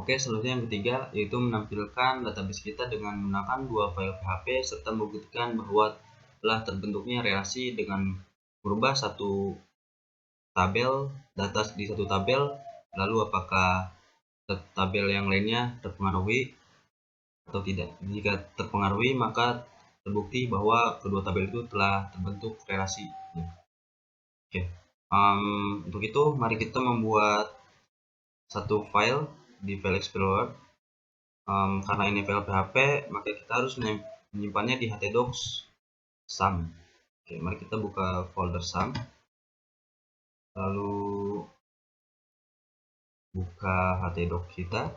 Oke, selanjutnya yang ketiga yaitu menampilkan database kita dengan menggunakan dua file PHP serta membuktikan bahwa telah terbentuknya relasi dengan merubah satu tabel data di satu tabel, lalu apakah tabel yang lainnya terpengaruhi atau tidak. Jika terpengaruhi, maka terbukti bahwa kedua tabel itu telah terbentuk relasi. Oke. Untuk itu mari kita membuat satu file di file Explorer. Karena ini file PHP, maka kita harus menyimpannya di htdocs sum. Oke, mari kita buka folder sum, lalu buka htdocs kita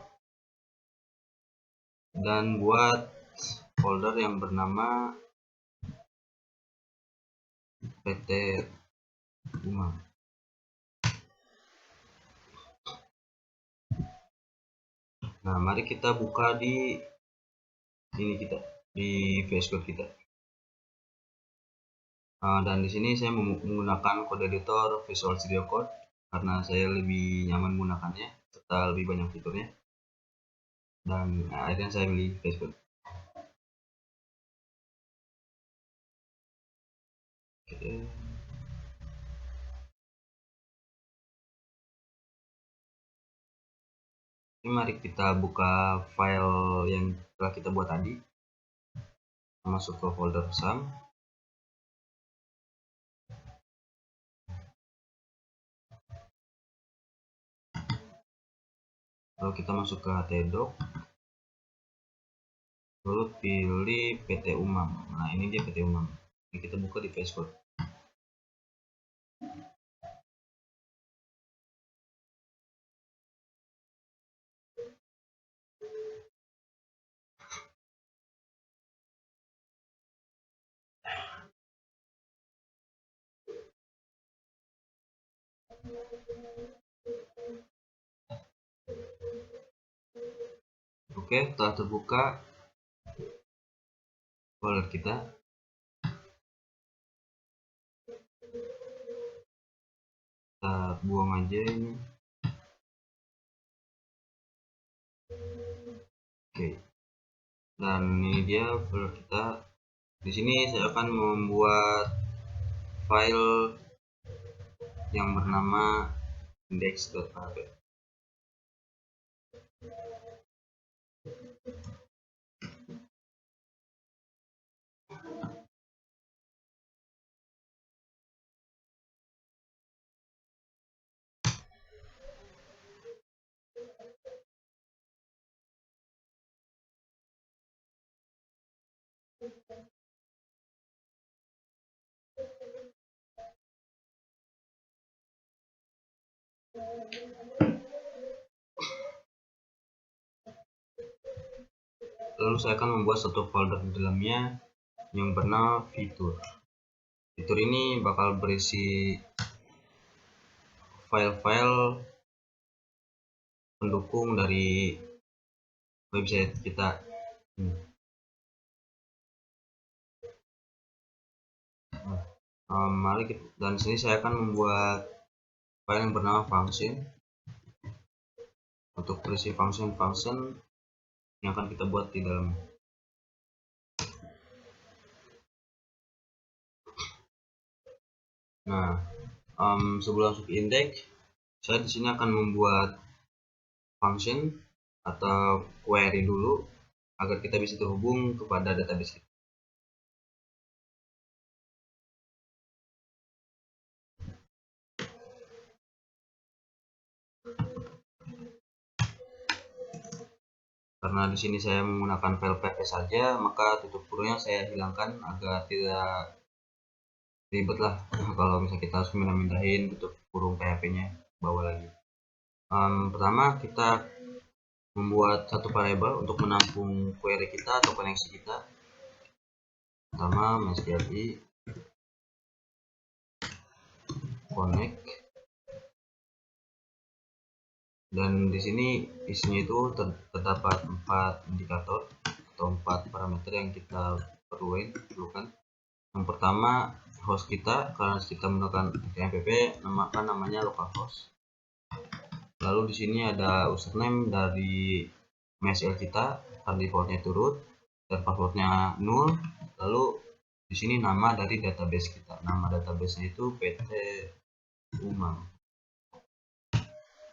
dan buat folder yang bernama PT Umam. Nah, mari kita buka di ini kita di VS Code kita. Dan di sini saya menggunakan kode editor Visual Studio Code karena saya lebih nyaman menggunakannya serta lebih banyak fiturnya. Dan akhirnya saya pilih VS Code. Oke. Ini mari kita buka file yang telah kita buat tadi, masuk ke folder sum, lalu kita masuk ke htdocs, lalu pilih PT Umam. Nah, ini dia PT Umam. Ini kita buka di VS Code. Oke, telah terbuka folder kita. Kita buang aja ini. Oke. Dan ini dia folder kita. Di sini saya akan membuat file yang bernama index.php. Lalu saya akan membuat satu folder di dalamnya yang bernama fitur. Fitur ini bakal berisi file-file pendukung dari website kita. Mari kita, dan sini saya akan membuat file yang bernama function. Untuk berisi function yang akan kita buat di dalam. Nah, sebelum masuk index, saya di sini akan membuat function atau query dulu agar kita bisa terhubung kepada database kita. Karena di sini saya menggunakan file PHP saja, maka tutup kurungnya saya hilangkan agar tidak ribet lah kalau misalnya kita harus mindahin tutup kurung PHP-nya bawah lagi. Pertama kita membuat satu variabel untuk menampung query kita atau koneksi kita. Pertama MySQLi connect, dan di sini isinya itu terdapat 4 indikator atau 4 parameter yang kita perlukan. Yang pertama host kita, karena kita menggunakan XMPP maka namanya localhost. Lalu di sini ada username dari MySQL kita, file defaultnya itu root dan passwordnya 0. Lalu di sini nama dari database kita. Nama database itu PT Umang.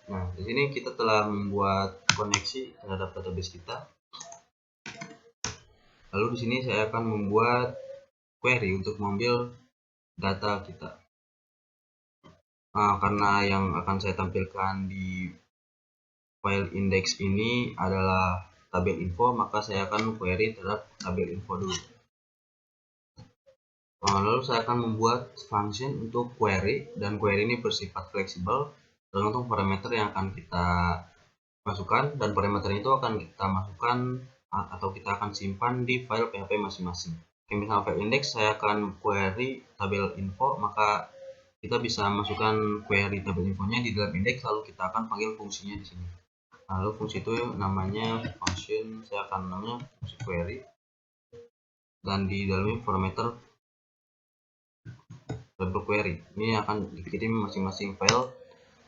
Nah, di sini kita telah membuat koneksi terhadap database kita. Lalu di sini saya akan membuat query untuk mengambil data kita. Nah, karena yang akan saya tampilkan di file index ini adalah tabel info, maka saya akan query terhadap tabel info dulu. Lalu saya akan membuat function untuk query, dan query ini bersifat fleksibel tergantung parameter yang akan kita masukkan, dan parameter itu akan kita masukkan atau kita akan simpan di file PHP masing-masing. Misal file index saya akan query tabel info, maka kita bisa masukkan query tabel infonya di dalam index, lalu kita akan panggil fungsinya di sini. Lalu fungsi itu namanya function, saya akan namanya fungsi query, dan di dalamnya parameter tabel query. Ini akan dikirim masing-masing file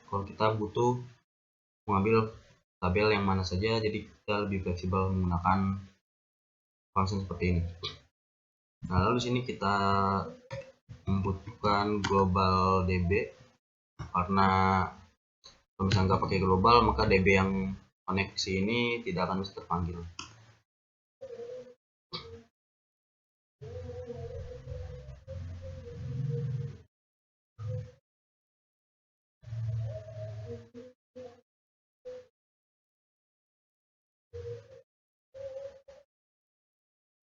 kalau kita butuh mengambil tabel yang mana saja, jadi kita lebih fleksibel menggunakan function seperti ini. Nah, lalu di sini kita membutuhkan global DB, karena kalau misalnya nggak pakai global maka DB yang koneksi ini tidak akan bisa terpanggil.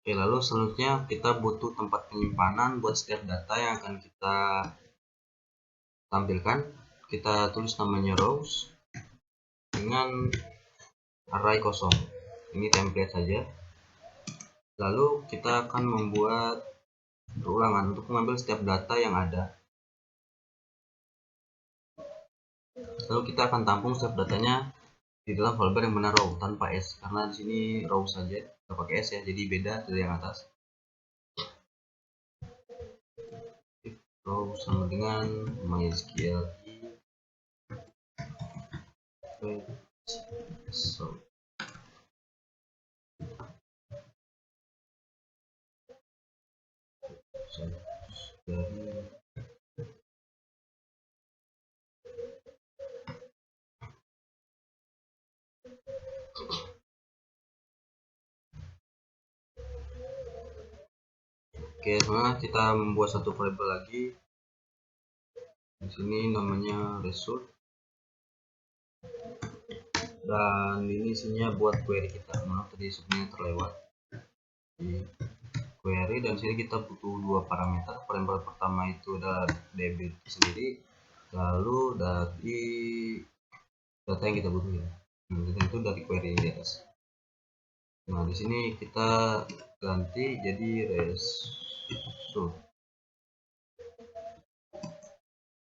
Oke, lalu selanjutnya kita butuh tempat penyimpanan buat setiap data yang akan kita tampilkan. Kita tulis namanya rows dengan array kosong. Ini template saja. Lalu kita akan membuat perulangan untuk mengambil setiap data yang ada. Lalu kita akan tampung setiap datanya di dalam folder yang benar row tanpa s, karena di sini row saja tidak pakai s ya, jadi beda dari yang atas. Row sama dengan MySQL dari Oke, sekarang kita membuat satu variabel lagi. Di sini namanya result, dan ini isinya buat query kita. Maaf tadi sebenarnya terlewat di query, dan sini kita butuh dua parameter. Parameter pertama itu adalah DB sendiri, lalu dari data yang kita butuhin. Nah, itu dari query di atas. Nah, di sini kita ganti jadi result.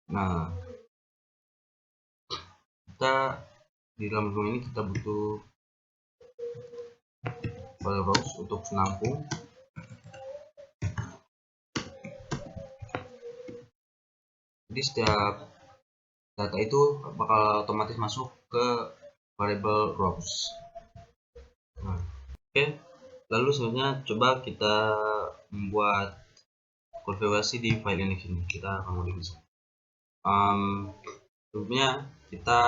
Nah, kita di dalam room ini kita butuh file rows untuk menampung. Jadi setiap data itu bakal otomatis masuk ke variable rows. Nah, oke. Lalu selanjutnya coba kita membuat konfigurasi di file index ini. Kita akan modifikasi. Sebelumnya kita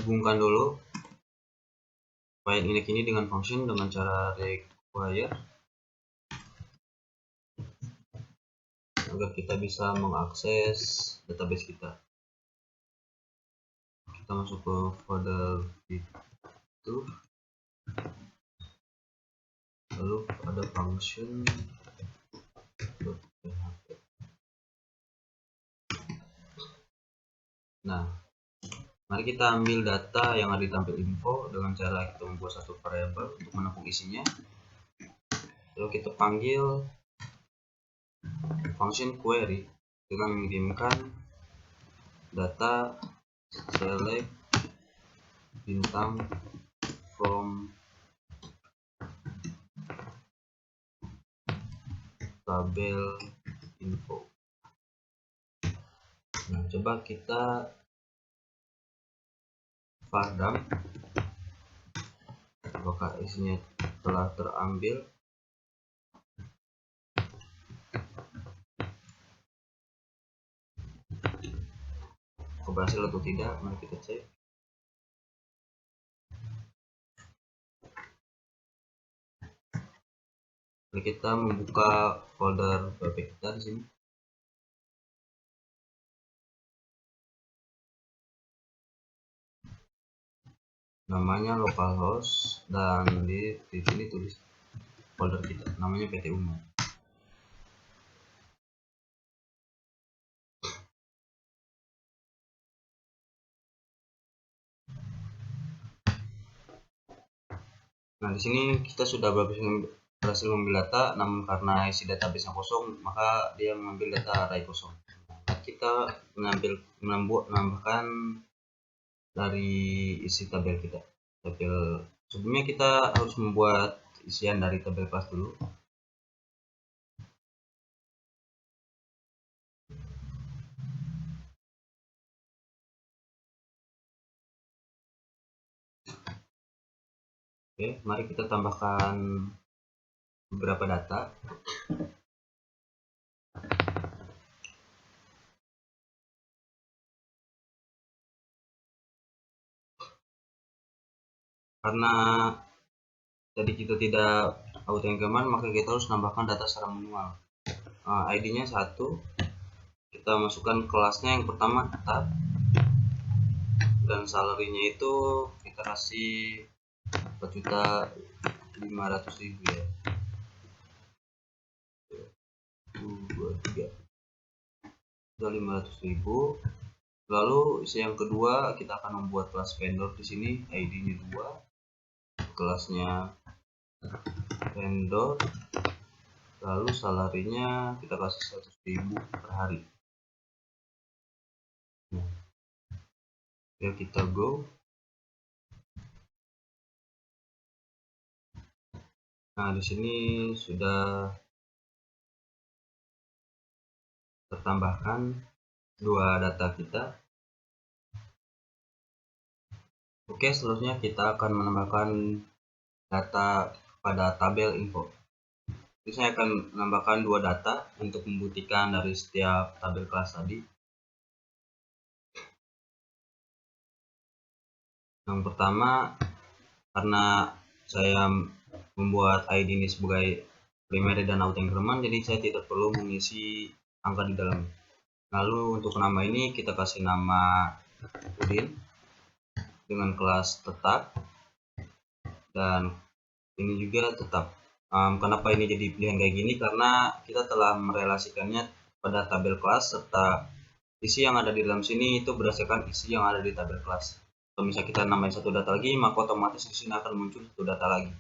hubungkan dulu file index ini dengan function dengan cara require agar kita bisa mengakses database kita. Kita masuk ke folder itu, lalu ada function. Nah, mari kita ambil data yang ada di tampil info dengan cara kita membuat satu variabel untuk menampung isinya. Lalu kita panggil function query dengan mengirimkan data select bintang from tabel info. Nah, coba kita var_dump, apakah isinya telah terambil. Berhasil atau tidak, mari kita cek. Lalu kita membuka folder PHP kita di sini. Namanya localhost, dan di sini tulis folder kita, namanya PT Uno. Nah, di sini kita sudah berhasil mengambil data, namun karena isi database-nya kosong, maka dia mengambil data array kosong. Nah, kita menambahkan dari isi tabel kita. Sebelumnya kita harus membuat isian dari tabel kelas dulu. Oke, mari kita tambahkan beberapa data. Karena tadi kita tidak auto increment, maka kita harus nambahkan data secara manual. ID-nya 1, kita masukkan kelasnya yang pertama tab, dan salary-nya itu kita kasih 4.500.000 ya. 500.000. Lalu isi yang kedua, kita akan membuat kelas vendor di sini, ID-nya 2, kelasnya vendor, lalu salarinya kita kasih 100.000 per hari. Ya, kita go. Nah, di sini sudah tertambahkan dua data kita. Oke, selanjutnya kita akan menambahkan data pada tabel info. Jadi saya akan menambahkan dua data untuk membuktikan dari setiap tabel kelas tadi. Yang pertama, karena saya membuat ID ini sebagai primary dan auto increment, jadi saya tidak perlu mengisi angka di dalam. Lalu untuk nama ini kita kasih nama Udin dengan kelas tetap, dan ini juga tetap. Kenapa ini jadi pilihan kayak gini? Karena kita telah merelasikannya pada tabel kelas, serta isi yang ada di dalam sini itu berdasarkan isi yang ada di tabel kelas. Kalau misalnya kita nambahin satu data lagi, maka otomatis di sini akan muncul satu data lagi.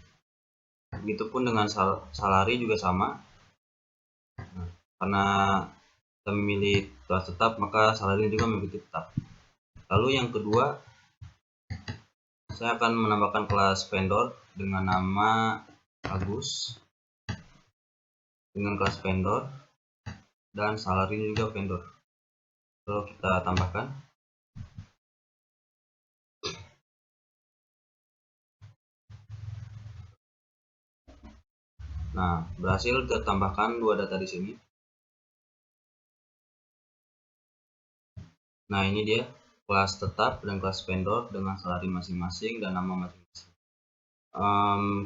Begitupun dengan salary juga sama. Karena kita memilih kelas tetap, maka salary juga memiliki tetap. Lalu yang kedua, saya akan menambahkan kelas vendor dengan nama Agus, dengan kelas vendor, dan salary juga vendor. Lalu kita tambahkan. Nah, berhasil tertambahkan dua data di sini. Nah, ini dia kelas tetap dan kelas vendor dengan salary masing-masing dan nama masing-masing.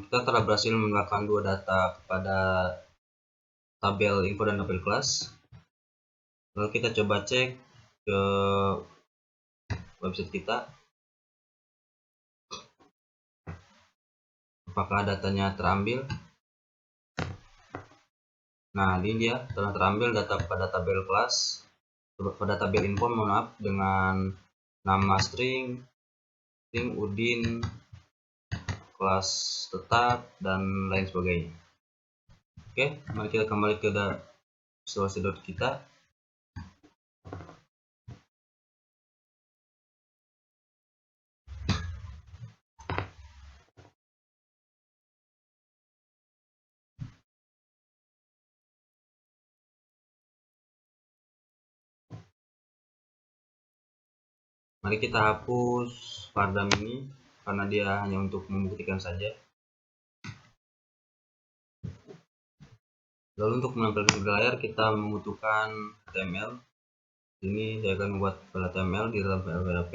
Kita telah berhasil menambahkan dua data kepada tabel info dan tabel kelas. Lalu kita coba cek ke website kita, apakah datanya terambil. Nah, ini dia telah terambil data pada tabel kelas, pada tabel info, mohon maaf, dengan nama string Udin, kelas tetap, dan lain sebagainya. Oke, mari kita kembali ke Visual Studio kita. Mari kita hapus Pardam ini karena dia hanya untuk membuktikan saja. Lalu untuk menampilkan di layar kita membutuhkan HTML. Ini saya akan membuat file HTML di dalam file PHP.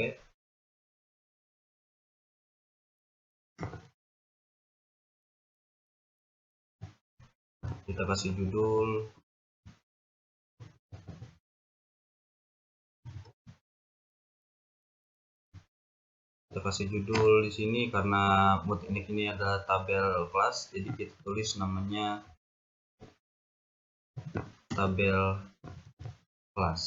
Kita kasih judul. Kita kasih judul di sini karena mood ini adalah tabel kelas, jadi kita tulis namanya tabel kelas.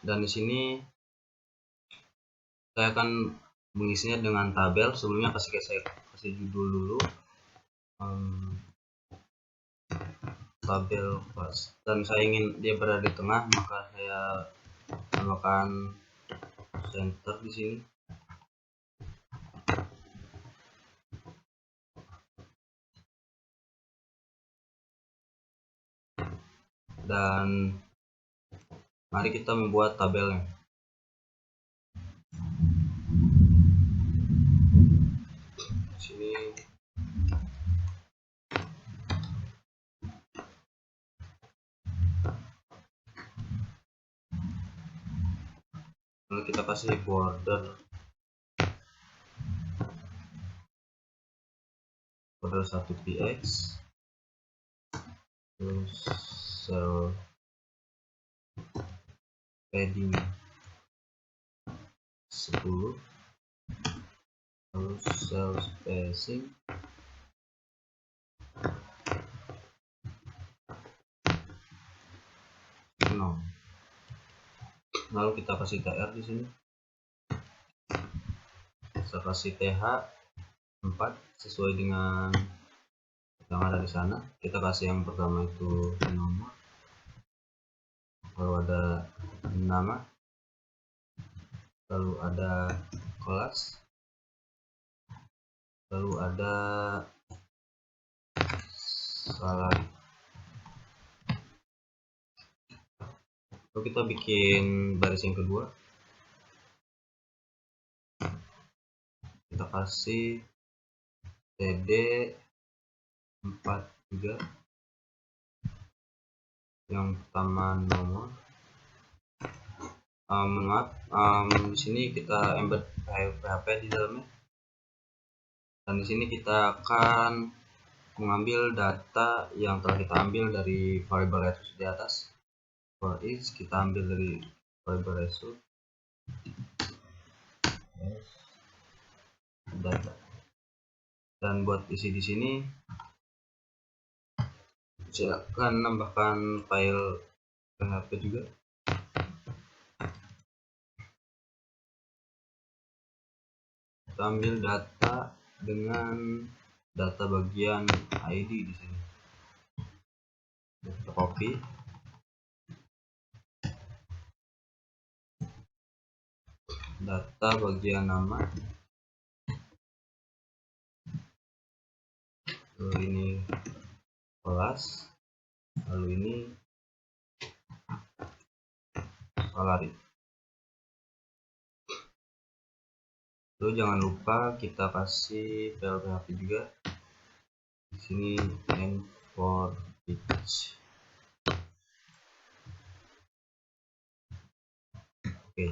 Dan di sini saya akan mengisinya dengan tabel. Sebelumnya saya kasih judul dulu, tabel kelas, dan saya ingin dia berada di tengah, maka saya tambahkan center di sini. Dan mari kita membuat tabelnya. Di sini lalu kita kasih border 1 px, terus cell padding 10, lalu cell spacing 0. Lalu kita kasih tr di sini. Kita kasih th 4 sesuai dengan yang ada di sana. Kita kasih yang pertama itu nomor, lalu ada nama, lalu ada kelas, lalu ada salary. Lalu kita bikin baris yang kedua. Kita kasih td 4 juga, yang pertama nomor. Di sini kita embed PHP di dalamnya, dan di sini kita akan mengambil data yang telah kita ambil dari variable result di atas. For each kita ambil dari variable result data, dan buat isi di sini saya akan menambahkan file PHP juga. Kita ambil data dengan data bagian ID di sini. Kita copy. Data bagian nama. Lalu ini kelas. Lalu ini salary. Lalu jangan lupa kita kasih file PHP juga. Di sini n for each. Oke.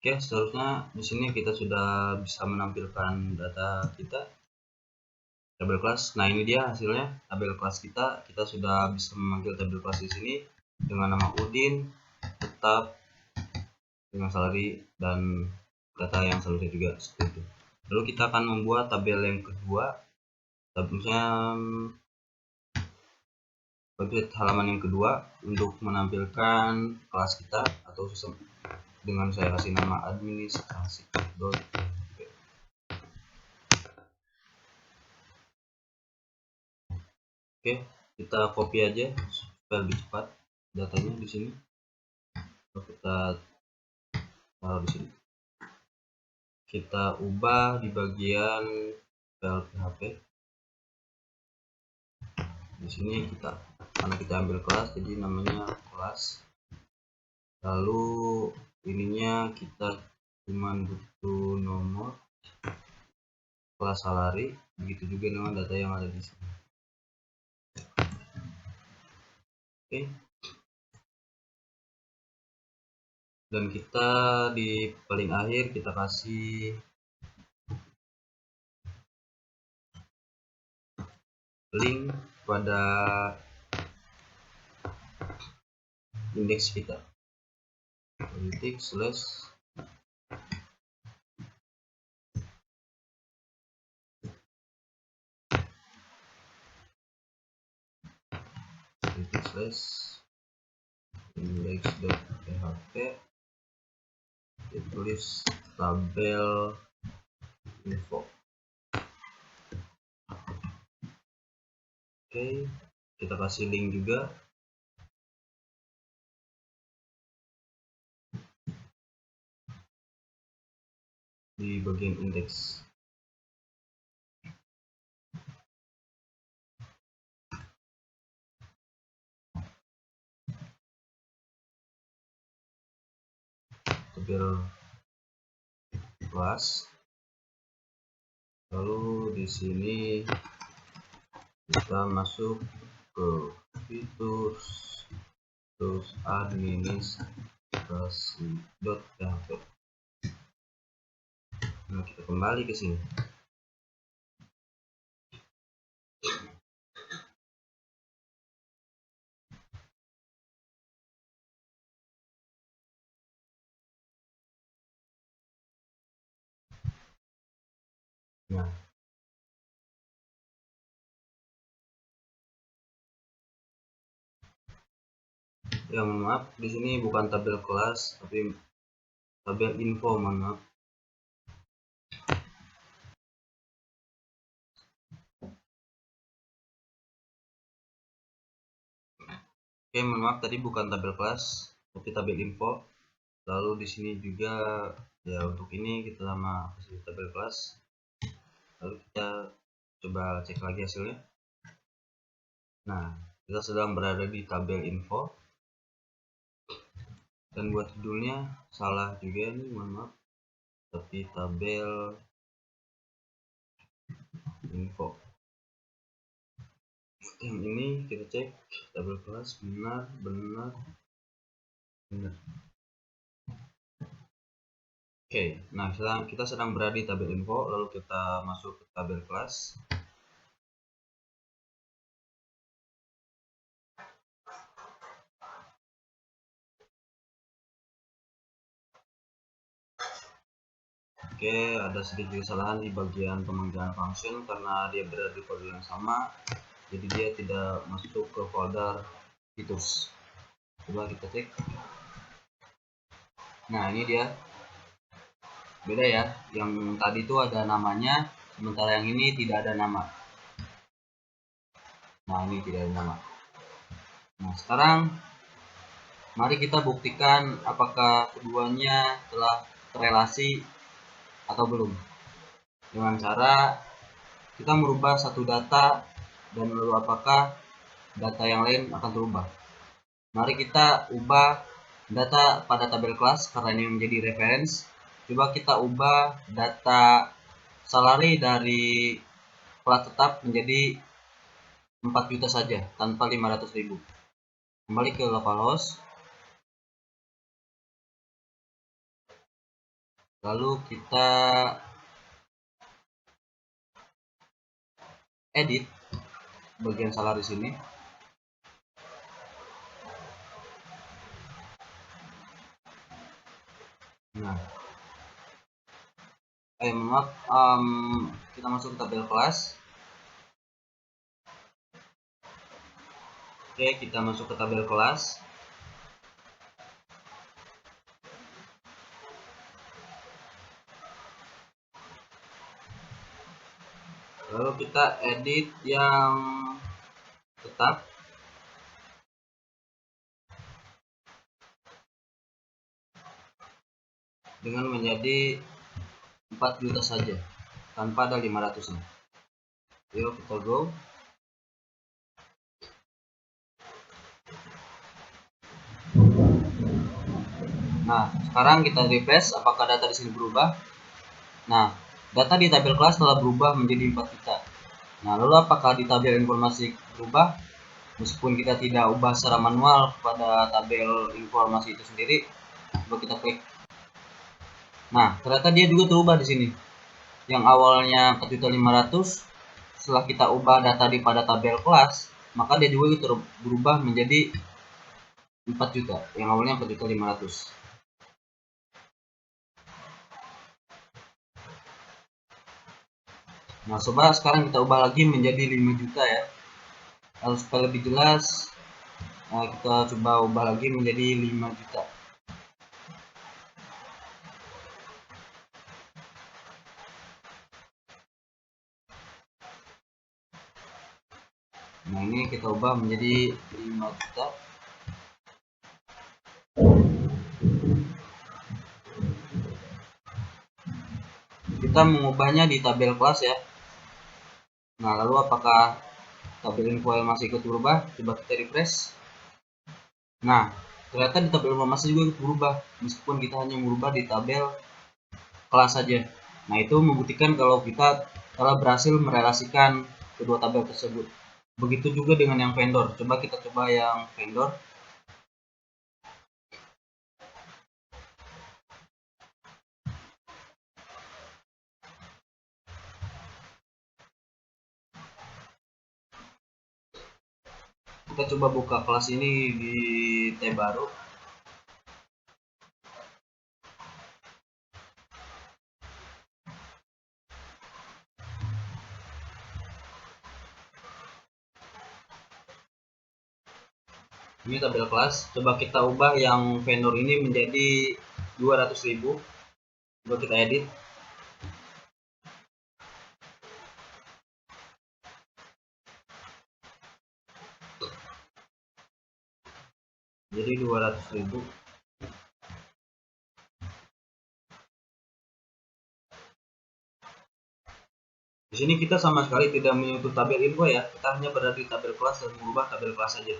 Oke, seterusnya di sini kita sudah bisa menampilkan data kita, tabel kelas. Nah, ini dia hasilnya tabel kelas kita. Kita sudah bisa memanggil tabel kelas di sini dengan nama Udin, tetap, dengan salary, dan data yang selanjutnya juga seperti itu. Lalu kita akan membuat tabel yang kedua, misalnya website halaman yang kedua untuk menampilkan kelas kita atau sistem, dengan saya kasih nama administrasi. Oke, kita copy aja supaya lebih cepat datanya di sini. Lalu kita taruh di sini. Kita ubah di bagian file PHP. Di sini karena kita ambil kelas, jadi namanya kelas. Lalu ininya kita cuman butuh nomor, kelas salary, begitu juga dengan data yang ada di sini. Oke. Dan kita di paling akhir kita kasih link pada indeks kita. Analytics slash index.php, ditulis tabel info. Oke, kita kasih link juga. Di bagian indeks. Tabel kelas. Lalu di sini kita masuk ke fitur terus administrasi.php. Nah, kita kembali ke sini. Nah, ya maaf, di sini bukan tabel kelas tapi tabel info, maaf. Oke, maaf, tadi bukan tabel kelas tapi tabel info. Lalu di sini juga ya, untuk ini kita sama kasih tabel kelas. Lalu kita coba cek lagi hasilnya. Nah, kita sedang berada di tabel info. Dan buat judulnya salah juga nih, mohon maaf, tapi tabel info. Yang ini kita cek tabel kelas, benar. Oke, nah kita sedang berada di tabel info. Lalu kita masuk ke tabel kelas. Oke, ada sedikit kesalahan di bagian pemanggilan function karena dia berada di folder yang sama, jadi dia tidak masuk ke folder features. Coba kita cek. Nah, ini dia, beda ya, yang tadi itu ada namanya, sementara yang ini tidak ada nama. Nah, ini tidak ada nama. Nah, sekarang mari kita buktikan apakah keduanya telah terrelasi atau belum, dengan cara kita merubah satu data dan lalu apakah data yang lain akan berubah. Mari kita ubah data pada tabel kelas karena ini menjadi reference. Coba kita ubah data salary dari kelas tetap menjadi 4 juta saja tanpa 500.000. Kembali ke localhost. Lalu kita edit bagian salary sini. Nah, maaf, kita masuk ke tabel kelas. Oke, kita masuk ke tabel kelas. Lalu kita edit yang tetap. dengan menjadi 4 juta saja tanpa ada 500 nya. Yuk kita go. Nah, sekarang kita refresh apakah data di sini berubah. Nah, data di tabel kelas telah berubah menjadi 4 juta. Nah, lalu apakah di tabel informasi berubah? Meskipun kita tidak ubah secara manual pada tabel informasi itu sendiri, coba kita klik. Nah, ternyata dia juga terubah di sini. Yang awalnya 4.500.000, setelah kita ubah data di pada tabel kelas, maka dia juga berubah menjadi 4 juta. Yang awalnya 4.500.000. Nah, coba sekarang kita ubah lagi menjadi 5 juta ya. Lalu supaya lebih jelas, kita coba ubah lagi menjadi 5 juta. Nah, ini kita ubah menjadi 5 juta. Kita mengubahnya di tabel kelas ya. Nah, lalu apakah tabel info yang masih ikut berubah? Coba kita refresh. Nah, ternyata di tabel informasi juga ikut berubah, meskipun kita hanya merubah di tabel kelas saja. Nah, itu membuktikan kalau kita telah berhasil merelasikan kedua tabel tersebut. Begitu juga dengan yang vendor. Coba kita coba yang vendor. Kita coba buka kelas ini di tab baru. Ini tabel kelas. Coba kita ubah yang vendor ini menjadi 200.000. Coba kita edit. Jadi 200.000. Di sini kita sama sekali tidak menyentuh tabel info ya, kita hanya berada di tabel kelas dan mengubah tabel kelas saja.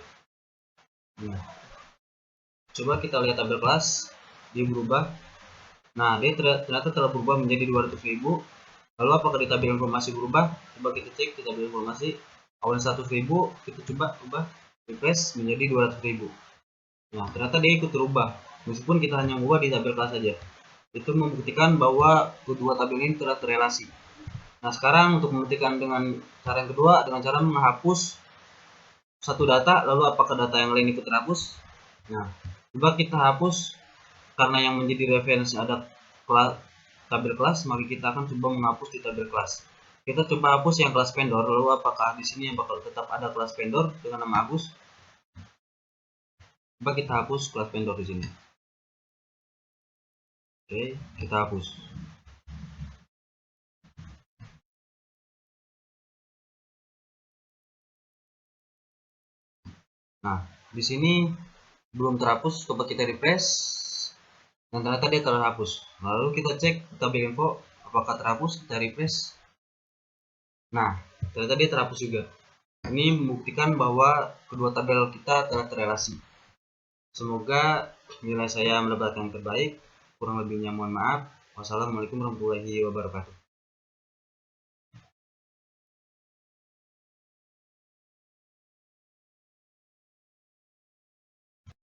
Nah, coba kita lihat tabel kelas, dia berubah. Nah, dia ternyata telah berubah menjadi 200.000. Lalu apakah di tabel informasi berubah? Coba kita cek di tabel informasi. Awalnya 100.000, kita coba ubah refresh menjadi 200.000. Nah, ternyata dia ikut berubah, meskipun kita hanya mengubah di tabel kelas saja. Itu membuktikan bahwa kedua tabel ini telah terrelasi. Nah, sekarang untuk membuktikan dengan cara yang kedua, dengan cara menghapus satu data, lalu apakah data yang lain ikut terhapus? Nah, coba kita hapus, karena yang menjadi referensi ada tabel kelas, maka kita akan coba menghapus di tabel kelas. Kita coba hapus yang kelas vendor, lalu apakah di sini yang bakal tetap ada kelas vendor dengan nama Agus? Coba kita hapus kelas vendor di sini. Oke, kita hapus. Nah, di sini belum terhapus, coba kita refresh. Dan ternyata dia terhapus. Lalu kita cek tabel info apakah terhapus, kita refresh. Nah, ternyata dia terhapus juga. Ini membuktikan bahwa kedua tabel kita telah terrelasi. Semoga nilai saya mendapatkan yang terbaik. Kurang lebihnya mohon maaf. Wassalamualaikum warahmatullahi wabarakatuh.